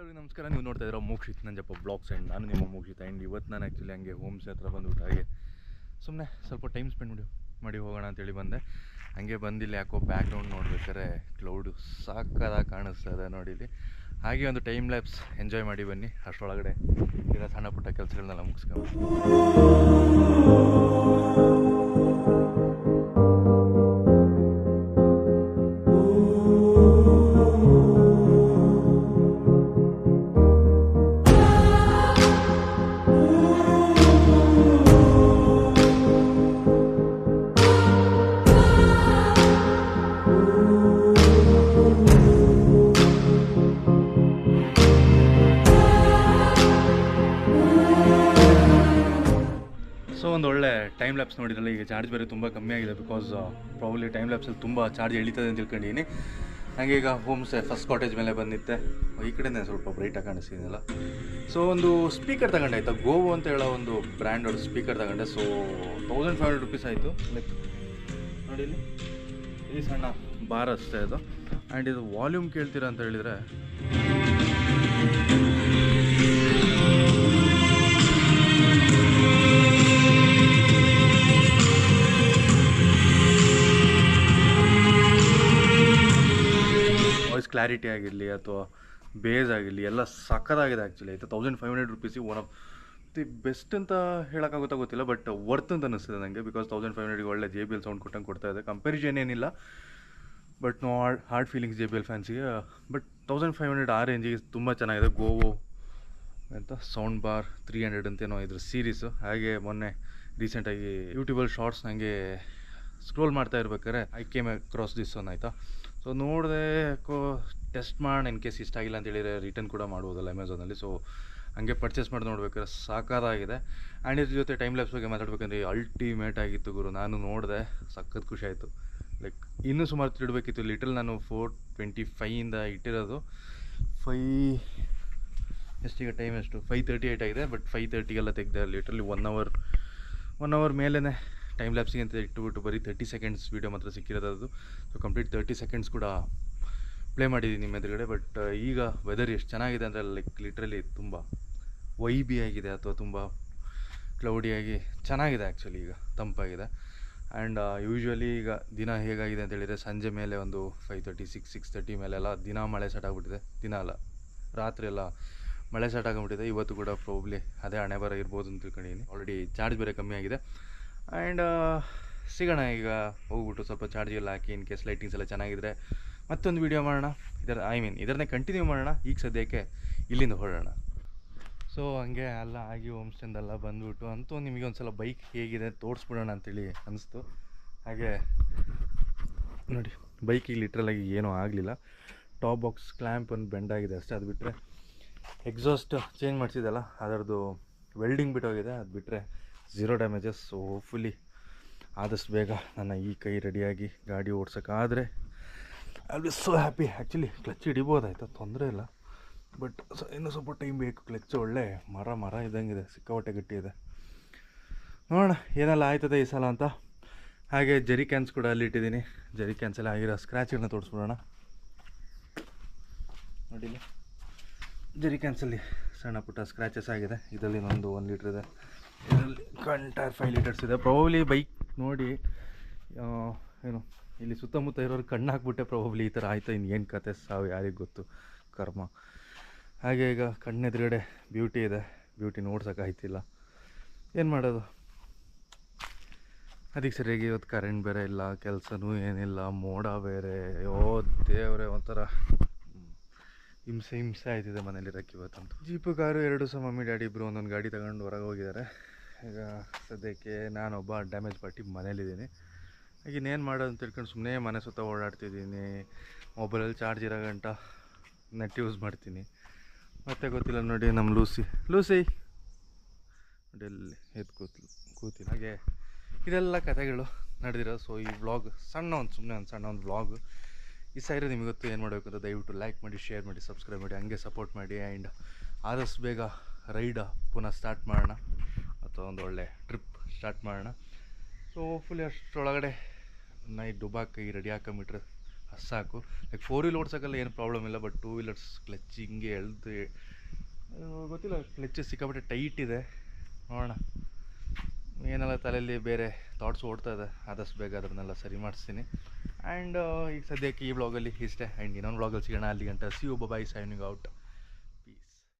ಎಲ್ಲರಿಗೂ ನಮಸ್ಕಾರ. ನೀವು ನೋಡ್ತಾ ಇದ್ದೀರಾ ಮೋಕ್ಷಿತ್ ನಂಜಪ್ಪ ಬ್ಲಾಗ್ಸ್ ಆ್ಯಂಡ್ ನಾನು ನಿಮ್ಮ ಮೋಕ್ಷಿತ್. ಆ್ಯಂಡ್ ಇವತ್ತು ನಾನು ಆ್ಯಕ್ಚುಲಿ ಹಂಗೆ ಹೋಮ್ಸ್ ಹತ್ರ ಬಂದುಬಿಟ್ಟು ಹಾಗೆ ಸುಮ್ಮನೆ ಸ್ವಲ್ಪ ಟೈಮ್ ಸ್ಪೆಂಡ್ ಮಾಡಿ ಹೋಗೋಣ ಅಂತೇಳಿ ಬಂದೆ. ಹಾಗೆ ಬಂದಿಲ್ಲ ಯಾಕೋ ಬ್ಯಾಕ್ಗ್ರೌಂಡ್ ನೋಡ್ಬೇಕಾದ್ರೆ ಕ್ಲೌಡು ಸಾಕಾಗಿ ಕಾಣಿಸ್ತಾ ಇದೆ ನೋಡಿಲಿ. ಹಾಗೆ ಒಂದು ಟೈಮ್ ಲ್ಯಾಬ್ಸ್ ಎಂಜಾಯ್ ಮಾಡಿ ಬನ್ನಿ. ಅಷ್ಟರೊಳಗಡೆ ಇರೋ ಸಣ್ಣ ಪುಟ್ಟ ಕೆಲಸಗಳನ್ನೆಲ್ಲ ಮುಗಿಸ್ಕೊಂಡು ಒಂದು ಒಳ್ಳೆ ಟೈಮ್ ಲ್ಯಾಪ್ಸ್ ನೋಡಿದ್ರಲ್ಲ. ಈಗ ಚಾರ್ಜ್ ಬೇರೆ ತುಂಬ ಕಮ್ಮಿ ಆಗಿದೆ, ಬಿಕಾಸ್ ಪ್ರಾಬ್ಲಿ ಟೈಮ್ ಲ್ಯಾಪ್ಸಲ್ಲಿ ತುಂಬ ಚಾರ್ಜ್ ಎಳಿತದೆ ಅಂತ ತಿಳ್ಕೊಂಡಿದ್ದೀನಿ. ಹಾಗೆ ಈಗ ಹೋಮ್ಸೆ ಫಸ್ಟ್ ಕಾಟೇಜ್ ಮೇಲೆ ಬಂದಿತ್ತೆ. ಈ ಕಡೆನೇ ಸ್ವಲ್ಪ ಬ್ರೈಟಾಗಿ ಕಾಣಿಸ್ತಿದ್ದೀನಲ್ಲ. ಸೊ ಒಂದು ಸ್ಪೀಕರ್ ತಗೊಂಡೆ ಆಯಿತಾ, ಗೋವೋ ಅಂತ ಹೇಳೋ ಒಂದು ಬ್ರ್ಯಾಂಡ್ ಅವ್ರ ಸ್ಪೀಕರ್ ತಗೊಂಡೆ. ಸೊ 1500 rupees ಆಯಿತು. ಲೈಕ್ ನೋಡಿ ಇಲ್ಲಿ ಈ ಸಣ್ಣ ಬಾರ್ ಅಷ್ಟೇ ಇದು. ಆ್ಯಂಡ್ ಇದು ವಾಲ್ಯೂಮ್ ಕೇಳ್ತೀರಾ ಅಂತ ಹೇಳಿದರೆ ವಾಯ್ಸ್ ಕ್ಲಾರಿಟಿ ಆಗಿರಲಿ ಅಥವಾ ಬೇಸ್ ಆಗಿರಲಿ ಎಲ್ಲ ಸಕ್ಕತ್ತಾಗಿದೆ ಆ್ಯಕ್ಚುಲಿ. ಆಯಿತು 1500 rupees one of the best ಅಂತ ಹೇಳೋಕ್ಕಾಗುತ್ತಾ ಗೊತ್ತಿಲ್ಲ, ಬಟ್ ವರ್ತ್ ಅಂತ ಅನ್ನಿಸ್ತದೆ ನನಗೆ. ಬಿಕಾಸ್ 1500 ಒಳ್ಳೆ JBL ಸೌಂಡ್ ಕೊಡ್ತಾ ಇದೆ. ಕಂಪ್ಯಾರಿಸನ್ ಏನಿಲ್ಲ, but no hard feelings JBL ಫ್ಯಾನ್ಸಿಗೆ. ಬಟ್ 1500 ಆ ರೇಂಜಿಗೆ ತುಂಬ ಚೆನ್ನಾಗಿದೆ. ಗೋವೋ ಅಂತ ಸೌಂಡ್ ಬಾರ್ 300 ಅಂತೇನೋ ಇದ್ರ ಸೀರೀಸು. ಹಾಗೆ ಮೊನ್ನೆ ರೀಸೆಂಟಾಗಿ ಯೂಟ್ಯೂಬಲ್ಲಿ ಶಾರ್ಟ್ಸ್ ನನಗೆ ಸ್ಕ್ರೋಲ್ ಮಾಡ್ತಾ ಇರ್ಬೇಕಾದ್ರೆ I came across this one ಆಯಿತಾ. ಸೊ ನೋಡಿದೆ, ಯಾಕೋ ಟೆಸ್ಟ್ ಮಾಡೋಣ, ಇನ್ ಕೇಸ್ ಇಷ್ಟ ಆಗಿಲ್ಲ ಅಂತೇಳಿದರೆ ರಿಟರ್ನ್ ಕೂಡ ಮಾಡ್ಬೋದಲ್ಲ ಅಮೆಝಾನಲ್ಲಿ. ಸೊ ಹಾಗೆ ಪರ್ಚೇಸ್ ಮಾಡಿ ನೋಡ್ಬೇಕಾದ್ರೆ ಸಾಕಾಗಿದೆ. ಆ್ಯಂಡ್ ಇದ್ರ ಜೊತೆ ಟೈಮ್ ಲ್ಯಾಪ್ಸ್ ಬಗ್ಗೆ ಮಾತಾಡ್ಬೇಕಂದ್ರೆ ಅಲ್ಟಿಮೇಟ್ ಆಗಿತ್ತು ಗುರು. ನಾನು ನೋಡಿದೆ, ಸಖತ್ ಖುಷಿ ಆಯಿತು. ಲೈಕ್ ಇನ್ನೂ ಸುಮಾರು ತಿಳ್ಬೇಕಿತ್ತು. ಲಿಟ್ರಲ್ ನಾನು 4:25 ಇಟ್ಟಿರೋದು. ಎಷ್ಟೀಗ ಟೈಮ್ ಎಷ್ಟು 5:38 ಆಗಿದೆ. ಬಟ್ 5:30ಗೆಲ್ಲ ತೆಗೆದೆ. ಲಿಟ್ರಲಿ ಒನ್ ಅವರ್ ಮೇಲೇ ಟೈಮ್ ಲ್ಯಾಪ್ಸಿಗೆ ಅಂತ ಇಟ್ಟುಬಿಟ್ಟು ಬರೀ 30 seconds ವೀಡಿಯೋ ಮಾತ್ರ ಸಿಕ್ಕಿರೋದು. ಸೊ ಕಂಪ್ಲೀಟ್ 30 seconds ಕೂಡ ಪ್ಲೇ ಮಾಡಿದ್ದೀನಿ ನಿಮ್ಮ ಎದುರುಗಡೆ. ಬಟ್ ಈಗ ವೆದರ್ ಎಷ್ಟು ಚೆನ್ನಾಗಿದೆ ಅಂದರೆ ಲೈಕ್ ಲಿಟ್ರಲಿ ತುಂಬ ವೈಬಿ ಆಗಿದೆ, ಅಥವಾ ತುಂಬ ಕ್ಲೌಡಿಯಾಗಿ ಚೆನ್ನಾಗಿದೆ ಆ್ಯಕ್ಚುಲಿ. ಈಗ ತಂಪಾಗಿದೆ. ಆ್ಯಂಡ್ ಯೂಶ್ವಲಿ ಈಗ ದಿನ ಹೇಗಾಗಿದೆ ಅಂತ ಹೇಳಿದರೆ, ಸಂಜೆ ಮೇಲೆ ಒಂದು 5:30 6:30 ಮೇಲೆಲ್ಲ ದಿನ ಮಳೆ ಸ್ಟಾರ್ಟ್ ಆಗಿಬಿಟ್ಟಿದೆ. ದಿನ ಅಲ್ಲ, ರಾತ್ರಿ ಎಲ್ಲ ಮಳೆ ಸ್ಟಾರ್ಟ್ ಆಗಿಬಿಟ್ಟಿದೆ. ಇವತ್ತು ಕೂಡ ಪ್ರಾಬ್ಲಿ ಅದೇ ಹಣೆ ಬರ ಇರ್ಬೋದು ಅಂತ ತಿಳ್ಕೊಂಡಿದ್ದೀನಿ. ಆಲ್ರೆಡಿ ಚಾರ್ಜ್ ಬೇರೆ ಕಮ್ಮಿ ಆಗಿದೆ. ಆ್ಯಂಡ್ ಸಿಗೋಣ ಈಗ ಹೋಗ್ಬಿಟ್ಟು ಸ್ವಲ್ಪ ಚಾರ್ಜಿಗೆಲ್ಲ ಹಾಕಿ, ಇನ್ ಕೇಸ್ ಲೈಟಿಂಗ್ಸ್ ಎಲ್ಲ ಚೆನ್ನಾಗಿದ್ರೆ ಮತ್ತೊಂದು ವೀಡಿಯೋ ಮಾಡೋಣ. ಇದರನ್ನೇ ಕಂಟಿನ್ಯೂ ಮಾಡೋಣ. ಈಗ ಸದ್ಯಕ್ಕೆ ಇಲ್ಲಿಂದ ಹೊರಡೋಣ. ಸೊ ಹಂಗೆ ಎಲ್ಲ ಆಗಿ ಹೋಮ್ಸ್ಟೇಂದೆಲ್ಲ ಬಂದುಬಿಟ್ಟು ಅಂತೂ ನಿಮಗೆ ಒಂದು ಸಲ ಬೈಕ್ ಹೇಗಿದೆ ತೋರಿಸ್ಬಿಡೋಣ ಅಂತೇಳಿ ಅನಿಸ್ತು. ಹಾಗೆ ನೋಡಿ, ಬೈಕಿಗೆ ಲಿಟ್ರಲಾಗಿ ಏನೂ ಆಗಲಿಲ್ಲ. ಟಾಪ್ ಬಾಕ್ಸ್ ಕ್ಲ್ಯಾಂಪ್ ಒಂದು ಬೆಂಡ್ ಆಗಿದೆ ಅಷ್ಟೇ. ಅದು ಬಿಟ್ಟರೆ ಎಕ್ಸಾಸ್ಟ್ ಚೇಂಜ್ ಮಾಡಿಸಿದೆಲ್ಲ ಅದರದ್ದು ವೆಲ್ಡಿಂಗ್ ಬಿಟ್ಟೋಗಿದೆ. ಅದು ಬಿಟ್ಟರೆ 0 ಡ್ಯಾಮೇಜಸ್. ಸೊ ಹೋಪ್ಫುಲಿ ಆದಷ್ಟು ಬೇಗ ನನ್ನ ಈ ಕೈ ರೆಡಿಯಾಗಿ ಗಾಡಿ ಓಡ್ಸೋಕ್ಕಾದರೆ I will be so happy. Actually clutch ಹಿಡಿಬೋದಾಯ್ತು, ತೊಂದರೆ ಇಲ್ಲ. ಬಟ್ ಇನ್ನೂ ಸ್ವಲ್ಪ ಟೈಮ್ ಬೇಕು. ಕ್ಲಚ್ ಒಳ್ಳೆ ಮರ ಇದ್ದಂಗಿದೆ, ಸಿಕ್ಕಾಪಟ್ಟೆ ಗಟ್ಟಿ ಇದೆ. ನೋಡೋಣ ಏನೆಲ್ಲ ಆಯ್ತದೆ ಈ ಸಲ ಅಂತ. ಹಾಗೆ ಜರಿ ಕ್ಯಾನ್ಸ್ ಕೂಡ ಅಲ್ಲಿ ಇಟ್ಟಿದ್ದೀನಿ. ಜರಿ ಕ್ಯಾನ್ಸಲ್ಲಿ ಆಗಿರೋ ಸ್ಕ್ರ್ಯಾಚ್ಗಳನ್ನ ತೋರಿಸ್ಬಿಡೋಣ. ನೋಡಿಲ್ಲ, ಜರಿ ಕ್ಯಾನ್ಸಲ್ಲಿ ಸಣ್ಣ ಪುಟ್ಟ ಸ್ಕ್ರ್ಯಾಚಸ್ ಆಗಿದೆ. ಇದರಲ್ಲಿ ಒಂದು 1 ಲೀಟ್ರ್ ಇದೆ. ಇದರಲ್ಲಿ ಕಂಟೈರ್ 5 ಲೀಟರ್ಸ್ ಇದೆ. ಪ್ರಾಬಬ್ಲಿ ಬೈಕ್ ನೋಡಿ ಏನು ಇಲ್ಲಿ ಸುತ್ತಮುತ್ತ ಇರೋರು ಕಣ್ಣು ಹಾಕ್ಬಿಟ್ಟೆ ಪ್ರಾಬಬ್ಲಿ ಈ ಥರ ಆಯಿತು. ಇನ್ನೇನು ಕತೆ ಸಾವು ಯಾರಿಗೆ ಗೊತ್ತು, ಕರ್ಮ. ಹಾಗೆ ಈಗ ಕಣ್ಣೆದುರುಗಡೆ ಬ್ಯೂಟಿ ಇದೆ. ಬ್ಯೂಟಿ ನೋಡ್ಸೋಕ್ಕಾಯ್ತಿಲ್ಲ, ಏನು ಮಾಡೋದು. ಅದಕ್ಕೆ ಸರಿಯಾಗಿ ಇವತ್ತು ಕರೆಂಟ್ ಬೇರೆ ಇಲ್ಲ, ಕೆಲಸನೂ ಏನಿಲ್ಲ, ಮೋಡ ಬೇರೆ. ಅಯ್ಯೋ ದೇವರೇ, ಒಂಥರ ಹಿಂಸೆ ಆಯ್ತಿದೆ ಮನೇಲಿರೋಕ್ಕೆ ಇವತ್ತಂತೂ. ಜೀಪು ಕಾರು 2 ಸಹ ಮಮ್ಮಿ ಡ್ಯಾಡಿ ಇಬ್ಬರು ಒಂದೊಂದು ಗಾಡಿ ತಗೊಂಡು ಹೊರಗೆ ಹೋಗಿದ್ದಾರೆ. ಈಗ ಸದ್ಯಕ್ಕೆ ನಾನೊಬ್ಬ ಡ್ಯಾಮೇಜ್ ಪಾರ್ಟಿ ಮನೇಲಿದ್ದೀನಿ. ಈಗ ಇನ್ನೇನು ಮಾಡೋದು ಅಂತ ತಿಳ್ಕೊಂಡು ಸುಮ್ಮನೆ ಮನೆ ಸುತ್ತ ಓಡಾಡ್ತಿದ್ದೀನಿ. ಮೊಬೈಲಲ್ಲಿ ಚಾರ್ಜ್ ಇರೋ ಗಂಟ ನೆಟ್ ಯೂಸ್ ಮಾಡ್ತೀನಿ. ಮತ್ತೆ ಗೊತ್ತಿಲ್ಲ ನೋಡಿ, ನಮ್ಮ ಲೂಸಿ ಡೆಲ್ಲಿ ಕೂತೀನಿ. ಹಾಗೆ ಇದೆಲ್ಲ ಕಥೆಗಳು ನಡೆದಿರೋ. ಸೊ ಈ ವ್ಲಾಗ್ ಸುಮ್ಮನೆ ಒಂದು ವ್ಲಾಗು ಇಷ್ಟ ಇರೋ ನಿಮಗೆ ಗೊತ್ತು ಏನು ಮಾಡಬೇಕು ಅಂತ. ದಯವಿಟ್ಟು ಲೈಕ್ ಮಾಡಿ, ಶೇರ್ ಮಾಡಿ, ಸಬ್ಸ್ಕ್ರೈಬ್ ಮಾಡಿ, ಹಂಗೆ ಸಪೋರ್ಟ್ ಮಾಡಿ. ಆ್ಯಂಡ್ ಆದಷ್ಟು ಬೇಗ ರೈಡ ಪುನಃ ಸ್ಟಾರ್ಟ್ ಮಾಡೋಣ, ಅಥವಾ ಒಂದು ಒಳ್ಳೆ ಟ್ರಿಪ್ ಸ್ಟಾರ್ಟ್ ಮಾಡೋಣ. ಸೊ ಹೋಪ್ಫುಲಿ ಅಷ್ಟರೊಳಗಡೆ ನೈಟ್ ಡುಬಾಕಿ ರೆಡಿ ಹಾಕೊಂಬಿಟ್ರೆ ಅದು ಸಾಕು. ಲೈಕ್ 4 ವೀಲ್ ಓಡ್ಸೋಕ್ಕೆಲ್ಲ ಏನು ಪ್ರಾಬ್ಲಮ್ ಇಲ್ಲ, ಬಟ್ 2 ವೀಲರ್ಸ್ ಕ್ಲಚ್ ಹಿಂಗೆ ಎಳ್ದು ಗೊತ್ತಿಲ್ಲ, ಕ್ಲಚ್ ಸಿಕ್ಕಾಪಟ್ಟೆ ಟೈಟ್ ಇದೆ. ನೋಡೋಣ, ಏನೆಲ್ಲ ತಲೆಯಲ್ಲಿ ಬೇರೆ ಥಾಟ್ಸ್ ಓಡ್ತಾ ಇದೆ, ಆದಷ್ಟು ಬೇಗ ಅದನ್ನೆಲ್ಲ ಸರಿ ಮಾಡಿಸ್ತೀನಿ. ಆ್ಯಂಡ್ ಈಗ ಸದ್ಯಕ್ಕೆ ಈ ವ್ಲಾಗಲ್ಲಿ ಇಷ್ಟೇ. ಆ್ಯಂಡ್ ಇನ್ನೊಂದು ವ್ಲಾಗಲ್ಲಿ ಸಿಗೋಣ. ಅಲ್ಲಿ ಗಂಟ see you, bye, signing out.